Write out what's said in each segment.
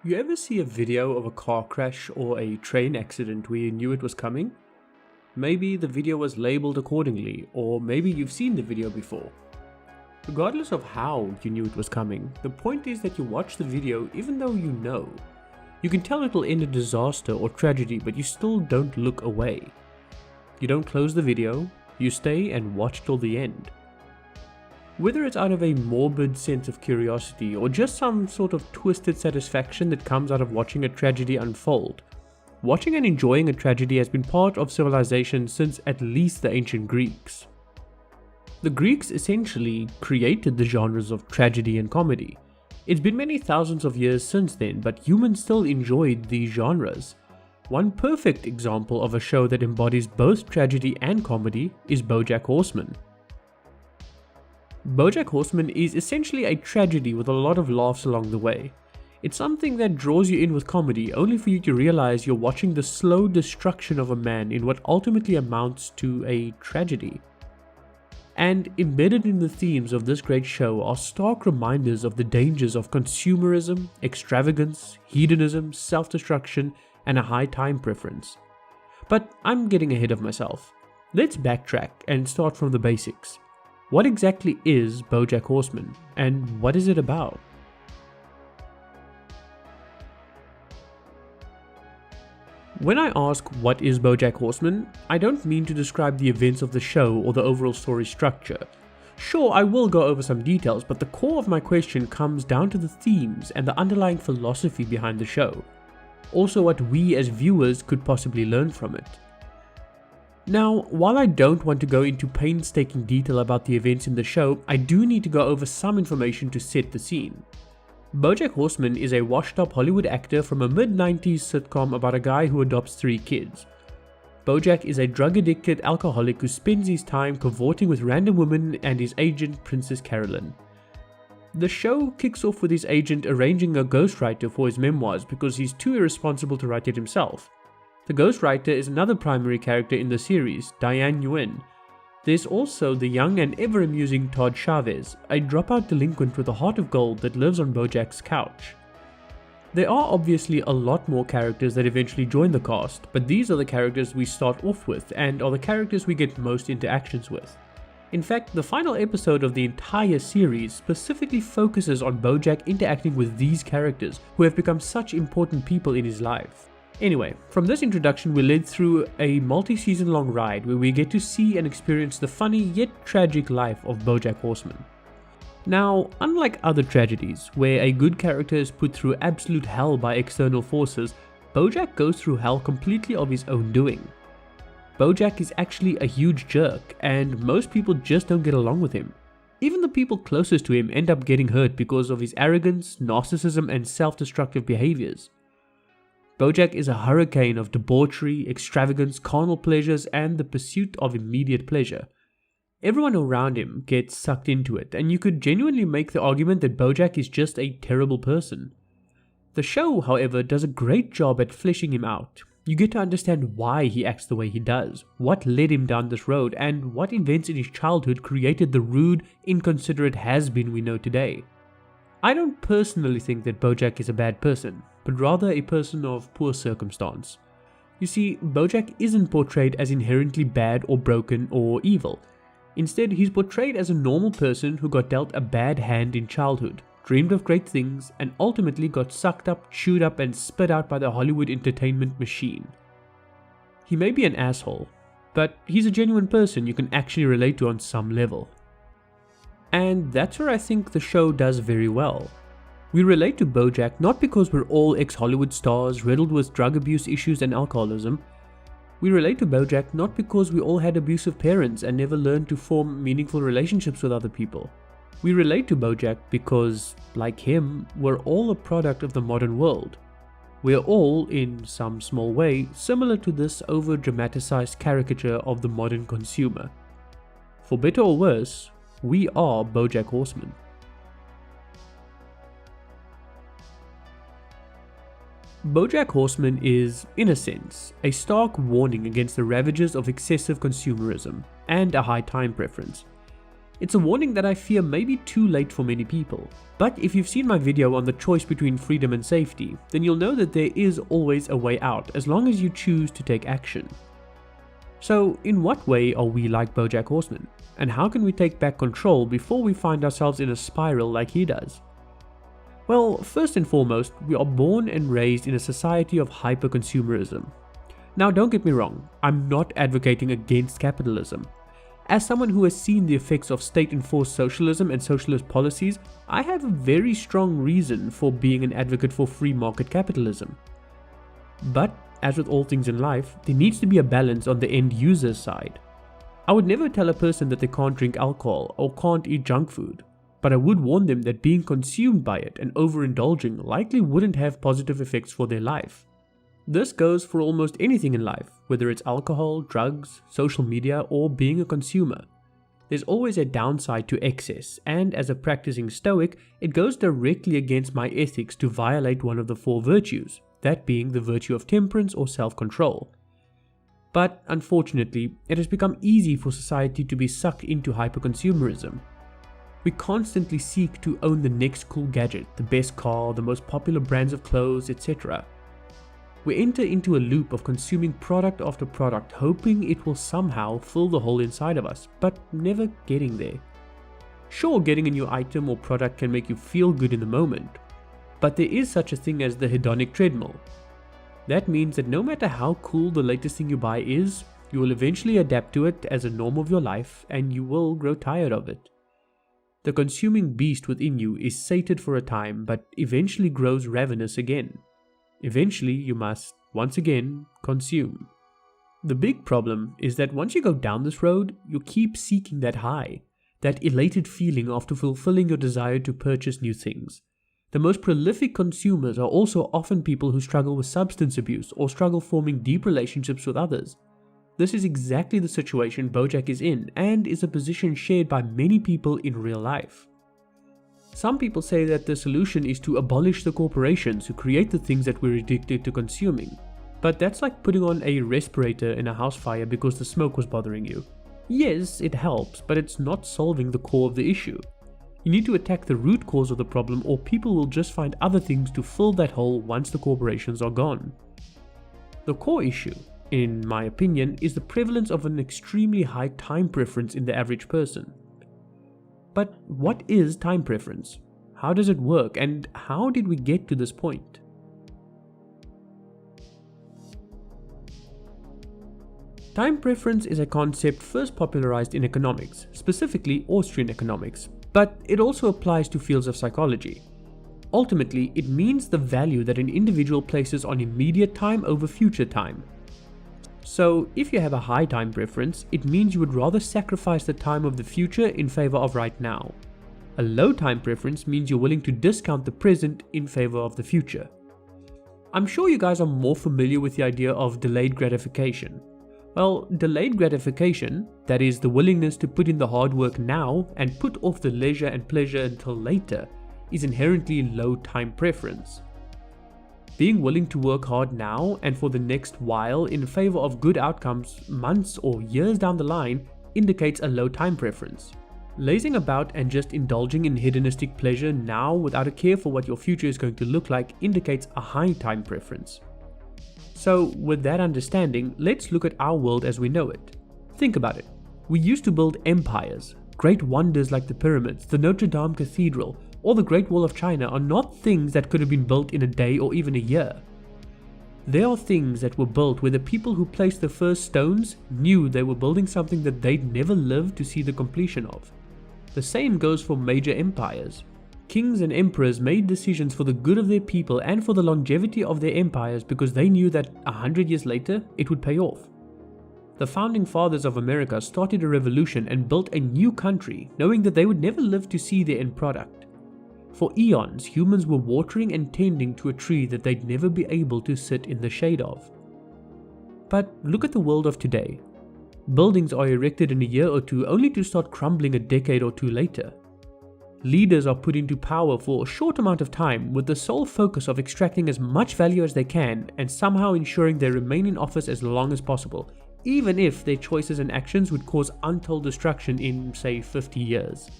You ever see a video of a car crash or a train accident where you knew it was coming? Maybe the video was labeled accordingly, or maybe you've seen the video before. Regardless of how you knew it was coming, the point is that you watch the video even though you know. You can tell it will end in disaster or tragedy, but you still don't look away. You don't close the video, you stay and watch till the end. Whether it's out of a morbid sense of curiosity or just some sort of twisted satisfaction that comes out of watching a tragedy unfold, watching and enjoying a tragedy has been part of civilization since at least the ancient Greeks. The Greeks essentially created the genres of tragedy and comedy. It's been many thousands of years since then, but humans still enjoyed these genres. One perfect example of a show that embodies both tragedy and comedy is Bojack Horseman. Bojack Horseman is essentially a tragedy with a lot of laughs along the way. It's something that draws you in with comedy only for you to realize you're watching the slow destruction of a man in what ultimately amounts to a tragedy. And embedded in the themes of this great show are stark reminders of the dangers of consumerism, extravagance, hedonism, self-destruction, and a high time preference. But I'm getting ahead of myself. Let's backtrack and start from the basics. What exactly is Bojack Horseman, and what is it about? When I ask what is Bojack Horseman, I don't mean to describe the events of the show or the overall story structure. Sure, I will go over some details, but the core of my question comes down to the themes and the underlying philosophy behind the show. Also what we as viewers could possibly learn from it. Now, while I don't want to go into painstaking detail about the events in the show, I do need to go over some information to set the scene. Bojack Horseman is a washed-up Hollywood actor from a mid-90s sitcom about a guy who adopts 3 kids. Bojack is a drug-addicted alcoholic who spends his time cavorting with random women and his agent, Princess Carolyn. The show kicks off with his agent arranging a ghostwriter for his memoirs because he's too irresponsible to write it himself. The ghostwriter is another primary character in the series, Diane Nguyen. There's also the young and ever-amusing Todd Chavez, a dropout delinquent with a heart of gold that lives on Bojack's couch. There are obviously a lot more characters that eventually join the cast, but these are the characters we start off with and are the characters we get most interactions with. In fact, the final episode of the entire series specifically focuses on Bojack interacting with these characters who have become such important people in his life. Anyway, from this introduction we're led through a multi-season long ride where we get to see and experience the funny yet tragic life of Bojack Horseman. Now, unlike other tragedies, where a good character is put through absolute hell by external forces, Bojack goes through hell completely of his own doing. Bojack is actually a huge jerk, and most people just don't get along with him. Even the people closest to him end up getting hurt because of his arrogance, narcissism, and self-destructive behaviors. Bojack is a hurricane of debauchery, extravagance, carnal pleasures, and the pursuit of immediate pleasure. Everyone around him gets sucked into it, and you could genuinely make the argument that Bojack is just a terrible person. The show, however, does a great job at fleshing him out. You get to understand why he acts the way he does, what led him down this road, and what events in his childhood created the rude, inconsiderate has-been we know today. I don't personally think that Bojack is a bad person, but rather a person of poor circumstance. You see, Bojack isn't portrayed as inherently bad or broken or evil. Instead, he's portrayed as a normal person who got dealt a bad hand in childhood, dreamed of great things, and ultimately got sucked up, chewed up, and spit out by the Hollywood entertainment machine. He may be an asshole, but he's a genuine person you can actually relate to on some level. And that's where I think the show does very well. We relate to Bojack not because we're all ex-Hollywood stars riddled with drug abuse issues and alcoholism. We relate to Bojack not because we all had abusive parents and never learned to form meaningful relationships with other people. We relate to Bojack because, like him, we're all a product of the modern world. We're all, in some small way, similar to this over-dramatized caricature of the modern consumer. For better or worse, we are Bojack Horseman. Bojack Horseman is, in a sense, a stark warning against the ravages of excessive consumerism and a high time preference. It's a warning that I fear may be too late for many people. But if you've seen my video on the choice between freedom and safety, then you'll know that there is always a way out as long as you choose to take action. So in what way are we like Bojack Horseman? And how can we take back control before we find ourselves in a spiral like he does? Well, first and foremost, we are born and raised in a society of hyper-consumerism. Now don't get me wrong, I'm not advocating against capitalism. As someone who has seen the effects of state-enforced socialism and socialist policies, I have a very strong reason for being an advocate for free market capitalism. But, as with all things in life, there needs to be a balance on the end user's side. I would never tell a person that they can't drink alcohol or can't eat junk food, but I would warn them that being consumed by it and overindulging likely wouldn't have positive effects for their life. This goes for almost anything in life, whether it's alcohol, drugs, social media, or being a consumer. There's always a downside to excess, and as a practicing Stoic, it goes directly against my ethics to violate one of the 4 virtues, that being the virtue of temperance or self-control. But unfortunately, it has become easy for society to be sucked into hyperconsumerism. We constantly seek to own the next cool gadget, the best car, the most popular brands of clothes, etc. We enter into a loop of consuming product after product, hoping it will somehow fill the hole inside of us, but never getting there. Sure, getting a new item or product can make you feel good in the moment, but there is such a thing as the hedonic treadmill. That means that no matter how cool the latest thing you buy is, you will eventually adapt to it as a norm of your life and you will grow tired of it. The consuming beast within you is sated for a time, but eventually grows ravenous again. Eventually, you must, once again, consume. The big problem is that once you go down this road, you keep seeking that high, that elated feeling after fulfilling your desire to purchase new things. The most prolific consumers are also often people who struggle with substance abuse or struggle forming deep relationships with others. This is exactly the situation Bojack is in, and is a position shared by many people in real life. Some people say that the solution is to abolish the corporations who create the things that we're addicted to consuming. But that's like putting on a respirator in a house fire because the smoke was bothering you. Yes, it helps, but it's not solving the core of the issue. You need to attack the root cause of the problem, or people will just find other things to fill that hole once the corporations are gone. The core issue, in my opinion, is the prevalence of an extremely high time preference in the average person. But what is time preference? How does it work, and how did we get to this point? Time preference is a concept first popularized in economics, specifically Austrian economics, but it also applies to fields of psychology. Ultimately, it means the value that an individual places on immediate time over future time. So, if you have a high time preference, it means you would rather sacrifice the time of the future in favor of right now. A low time preference means you're willing to discount the present in favor of the future. I'm sure you guys are more familiar with the idea of delayed gratification. Well, delayed gratification, that is the willingness to put in the hard work now and put off the leisure and pleasure until later, is inherently low time preference. Being willing to work hard now and for the next while in favor of good outcomes months or years down the line indicates a low time preference. Lazing about and just indulging in hedonistic pleasure now without a care for what your future is going to look like indicates a high time preference. So with that understanding, let's look at our world as we know it. Think about it. We used to build empires. Great wonders like the pyramids, the Notre Dame Cathedral, or the Great Wall of China are not things that could have been built in a day or even a year. They are things that were built where the people who placed the first stones knew they were building something that they'd never live to see the completion of. The same goes for major empires. Kings and emperors made decisions for the good of their people and for the longevity of their empires because they knew that 100 years later it would pay off. The founding fathers of America started a revolution and built a new country knowing that they would never live to see their end product. For eons, humans were watering and tending to a tree that they'd never be able to sit in the shade of. But look at the world of today. Buildings are erected in a year or two only to start crumbling a decade or two later. Leaders are put into power for a short amount of time with the sole focus of extracting as much value as they can and somehow ensuring they remain in office as long as possible, even if their choices and actions would cause untold destruction in, say, 50 years.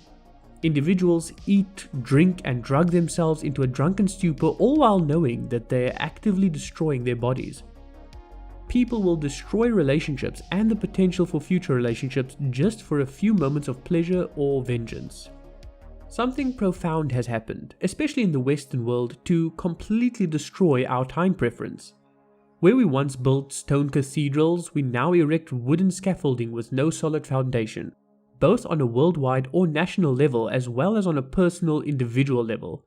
Individuals eat, drink, and drug themselves into a drunken stupor, all while knowing that they're actively destroying their bodies. People will destroy relationships and the potential for future relationships just for a few moments of pleasure or vengeance. Something profound has happened, especially in the Western world, to completely destroy our time preference. Where we once built stone cathedrals, we now erect wooden scaffolding with no solid foundation, both on a worldwide or national level as well as on a personal, individual level.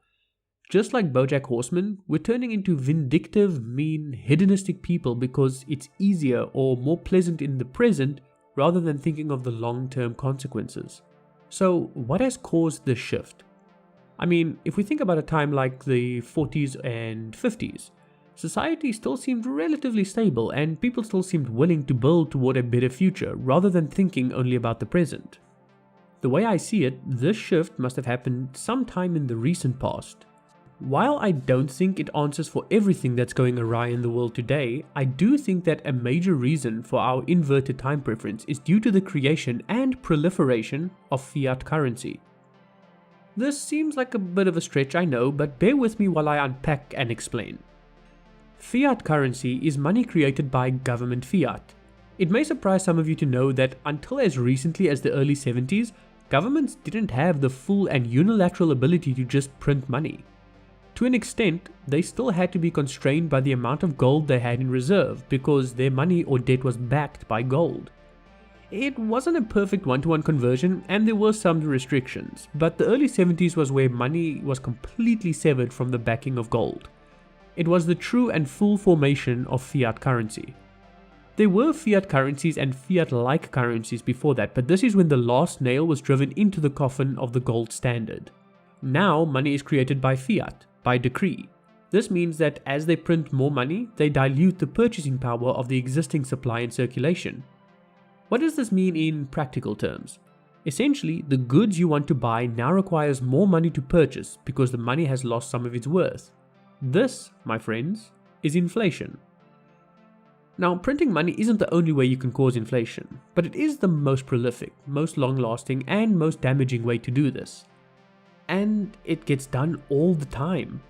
Just like Bojack Horseman, we're turning into vindictive, mean, hedonistic people because it's easier or more pleasant in the present rather than thinking of the long-term consequences. So, what has caused this shift? I mean, if we think about a time like the 40s and 50s, society still seemed relatively stable and people still seemed willing to build toward a better future rather than thinking only about the present. The way I see it, this shift must have happened sometime in the recent past. While I don't think it answers for everything that's going awry in the world today, I do think that a major reason for our inverted time preference is due to the creation and proliferation of fiat currency. This seems like a bit of a stretch, I know, but bear with me while I unpack and explain. Fiat currency is money created by government fiat. It may surprise some of you to know that until as recently as the early 70s, governments didn't have the full and unilateral ability to just print money. To an extent, they still had to be constrained by the amount of gold they had in reserve because their money or debt was backed by gold. It wasn't a perfect one-to-one conversion and there were some restrictions, but the early 70s was where money was completely severed from the backing of gold. It was the true and full formation of fiat currency. There were fiat currencies and fiat-like currencies before that, but this is when the last nail was driven into the coffin of the gold standard. Now money is created by fiat, by decree. This means that as they print more money, they dilute the purchasing power of the existing supply in circulation. What does this mean in practical terms? Essentially, the goods you want to buy now requires more money to purchase because the money has lost some of its worth. This, my friends, is inflation. Now, printing money isn't the only way you can cause inflation, but it is the most prolific, most long-lasting, and most damaging way to do this. And it gets done all the time.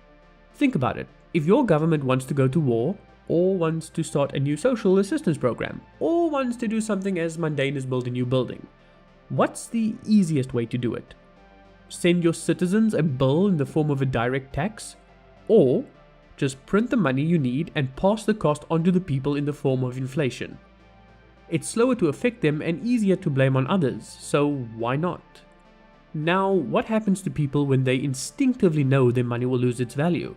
Think about it. If your government wants to go to war, or wants to start a new social assistance program, or wants to do something as mundane as build a new building, what's the easiest way to do it? Send your citizens a bill in the form of a direct tax? Or just print the money you need and pass the cost onto the people in the form of inflation? It's slower to affect them and easier to blame on others, so why not? Now, what happens to people when they instinctively know their money will lose its value?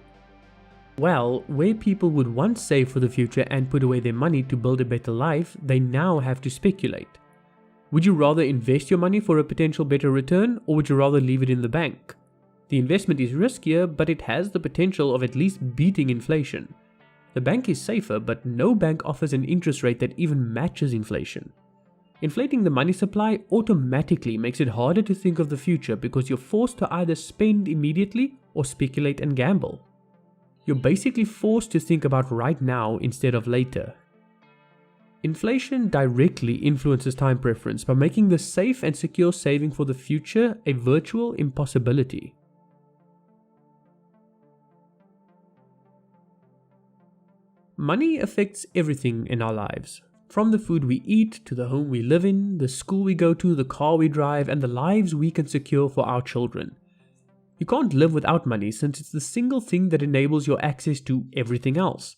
Well, where people would once save for the future and put away their money to build a better life, they now have to speculate. Would you rather invest your money for a potential better return, or would you rather leave it in the bank? The investment is riskier, but it has the potential of at least beating inflation. The bank is safer, but no bank offers an interest rate that even matches inflation. Inflating the money supply automatically makes it harder to think of the future because you're forced to either spend immediately or speculate and gamble. You're basically forced to think about right now instead of later. Inflation directly influences time preference by making the safe and secure saving for the future a virtual impossibility. Money affects everything in our lives. From the food we eat, to the home we live in, the school we go to, the car we drive, and the lives we can secure for our children. You can't live without money since it's the single thing that enables your access to everything else.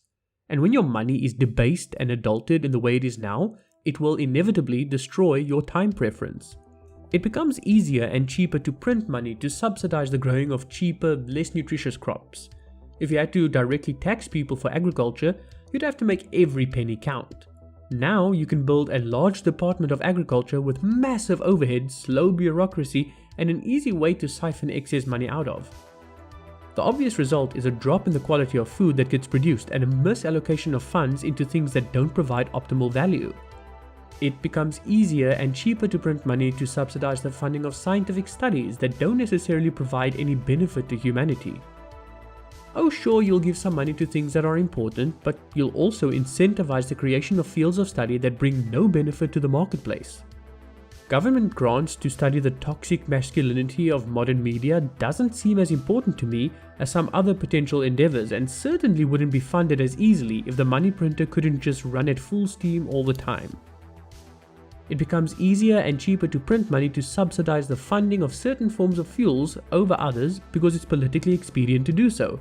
And when your money is debased and adulterated in the way it is now, it will inevitably destroy your time preference. It becomes easier and cheaper to print money to subsidize the growing of cheaper, less nutritious crops. If you had to directly tax people for agriculture, you'd have to make every penny count. Now you can build a large department of agriculture with massive overhead, slow bureaucracy, and an easy way to siphon excess money out of. The obvious result is a drop in the quality of food that gets produced and a misallocation of funds into things that don't provide optimal value. It becomes easier and cheaper to print money to subsidize the funding of scientific studies that don't necessarily provide any benefit to humanity. Oh sure, you'll give some money to things that are important, but you'll also incentivize the creation of fields of study that bring no benefit to the marketplace. Government grants to study the toxic masculinity of modern media doesn't seem as important to me as some other potential endeavors, and certainly wouldn't be funded as easily if the money printer couldn't just run at full steam all the time. It becomes easier and cheaper to print money to subsidize the funding of certain forms of fuels over others because it's politically expedient to do so.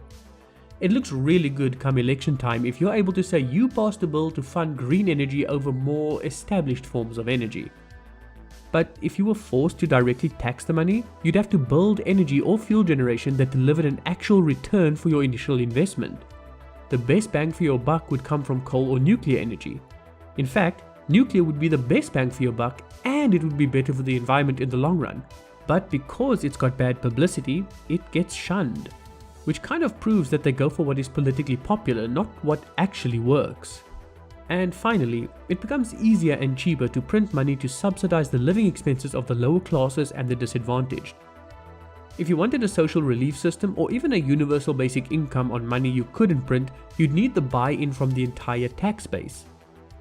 It looks really good come election time if you're able to say you passed a bill to fund green energy over more established forms of energy. But if you were forced to directly tax the money, you'd have to build energy or fuel generation that delivered an actual return for your initial investment. The best bang for your buck would come from coal or nuclear energy. In fact, nuclear would be the best bang for your buck, and it would be better for the environment in the long run. But because it's got bad publicity, it gets shunned. Which kind of proves that they go for what is politically popular, not what actually works. And finally, it becomes easier and cheaper to print money to subsidize the living expenses of the lower classes and the disadvantaged. If you wanted a social relief system or even a universal basic income on money you couldn't print, you'd need the buy-in from the entire tax base.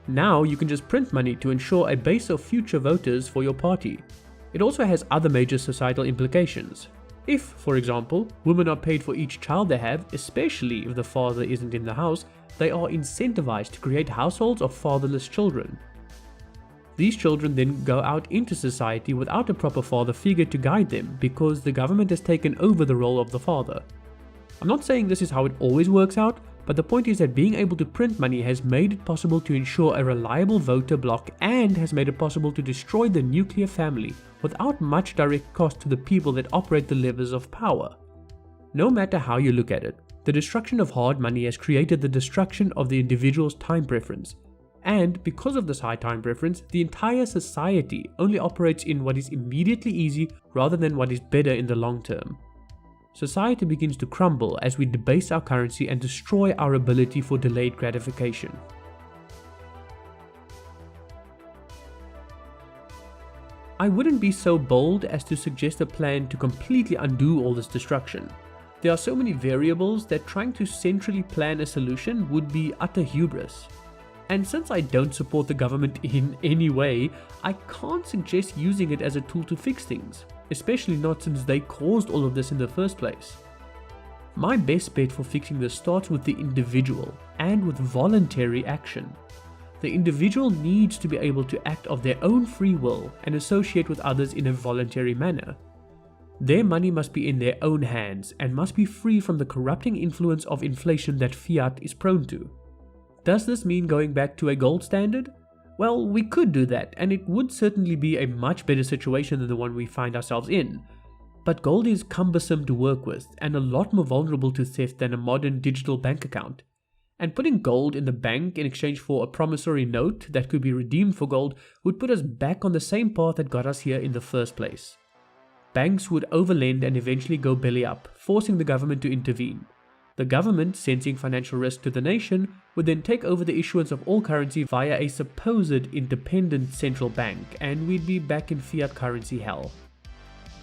Now you can just print money to ensure a base of future voters for your party. It also has other major societal implications. If, for example, women are paid for each child they have, especially if the father isn't in the house, they are incentivized to create households of fatherless children. These children then go out into society without a proper father figure to guide them because the government has taken over the role of the father. I'm not saying this is how it always works out, but the point is that being able to print money has made it possible to ensure a reliable voter bloc and has made it possible to destroy the nuclear family without much direct cost to the people that operate the levers of power. No matter how you look at it, the destruction of hard money has created the destruction of the individual's time preference. And because of this high time preference, the entire society only operates in what is immediately easy rather than what is better in the long term. Society begins to crumble as we debase our currency and destroy our ability for delayed gratification. I wouldn't be so bold as to suggest a plan to completely undo all this destruction. There are so many variables that trying to centrally plan a solution would be utter hubris. And since I don't support the government in any way, I can't suggest using it as a tool to fix things, especially not since they caused all of this in the first place. My best bet for fixing this starts with the individual and with voluntary action. The individual needs to be able to act of their own free will and associate with others in a voluntary manner. Their money must be in their own hands and must be free from the corrupting influence of inflation that fiat is prone to. Does this mean going back to a gold standard? Well, we could do that, and it would certainly be a much better situation than the one we find ourselves in. But gold is cumbersome to work with and a lot more vulnerable to theft than a modern digital bank account. And putting gold in the bank in exchange for a promissory note that could be redeemed for gold would put us back on the same path that got us here in the first place. Banks would overlend and eventually go belly up, forcing the government to intervene. The government, sensing financial risk to the nation, would then take over the issuance of all currency via a supposed independent central bank, and we'd be back in fiat currency hell.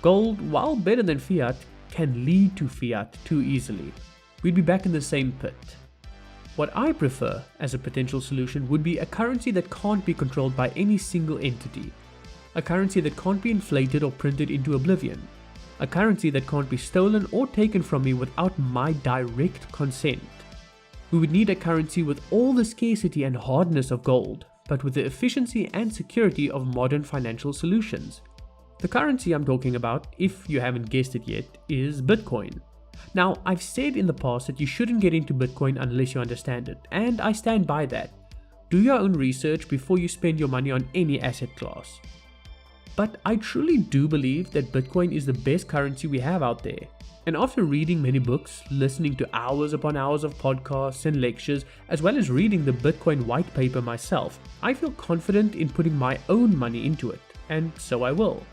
Gold, while better than fiat, can lead to fiat too easily. We'd be back in the same pit. What I prefer as a potential solution would be a currency that can't be controlled by any single entity. A currency that can't be inflated or printed into oblivion. A currency that can't be stolen or taken from me without my direct consent. We would need a currency with all the scarcity and hardness of gold, but with the efficiency and security of modern financial solutions. The currency I'm talking about, if you haven't guessed it yet, is Bitcoin. Now, I've said in the past that you shouldn't get into Bitcoin unless you understand it, and I stand by that. Do your own research before you spend your money on any asset class. But I truly do believe that Bitcoin is the best currency we have out there. And after reading many books, listening to hours upon hours of podcasts and lectures, as well as reading the Bitcoin white paper myself, I feel confident in putting my own money into it, and so I will.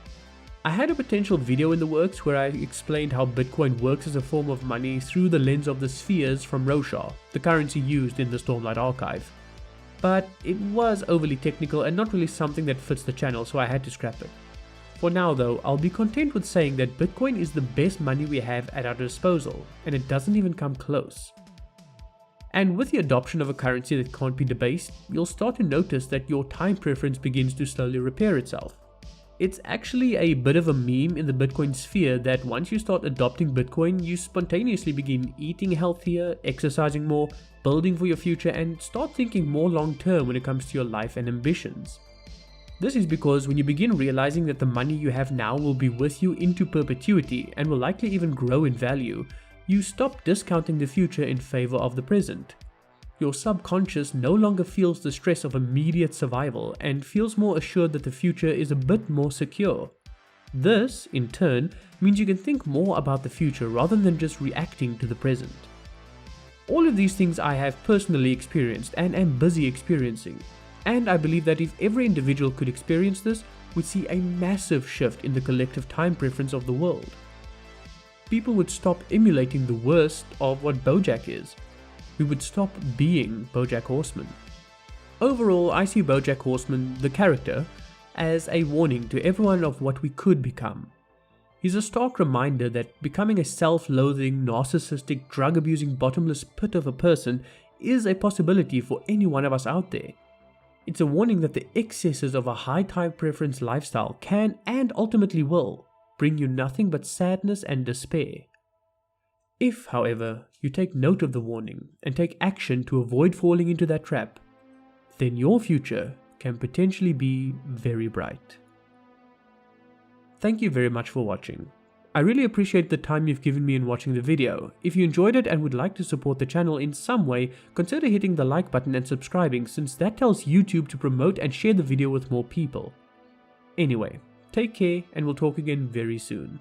I had a potential video in the works where I explained how Bitcoin works as a form of money through the lens of the spheres from Rorschach, the currency used in the Stormlight archive. But it was overly technical and not really something that fits the channel, so I had to scrap it. For now though, I'll be content with saying that Bitcoin is the best money we have at our disposal, and it doesn't even come close. And with the adoption of a currency that can't be debased, you'll start to notice that your time preference begins to slowly repair itself. It's actually a bit of a meme in the Bitcoin sphere that once you start adopting Bitcoin, you spontaneously begin eating healthier, exercising more, building for your future, and start thinking more long term when it comes to your life and ambitions. This is because when you begin realizing that the money you have now will be with you into perpetuity and will likely even grow in value, you stop discounting the future in favor of the present. Your subconscious no longer feels the stress of immediate survival and feels more assured that the future is a bit more secure. This, in turn, means you can think more about the future rather than just reacting to the present. All of these things I have personally experienced and am busy experiencing, and I believe that if every individual could experience this, we'd see a massive shift in the collective time preference of the world. People would stop emulating the worst of what Bojack is. We would stop being Bojack Horseman. Overall, I see Bojack Horseman, the character, as a warning to everyone of what we could become. He's a stark reminder that becoming a self-loathing, narcissistic, drug-abusing, bottomless pit of a person is a possibility for any one of us out there. It's a warning that the excesses of a high time preference lifestyle can, and ultimately will, bring you nothing but sadness and despair. If, however, you take note of the warning and take action to avoid falling into that trap, then your future can potentially be very bright. Thank you very much for watching. I really appreciate the time you've given me in watching the video. If you enjoyed it and would like to support the channel in some way, consider hitting the like button and subscribing, since that tells YouTube to promote and share the video with more people. Anyway, take care and we'll talk again very soon.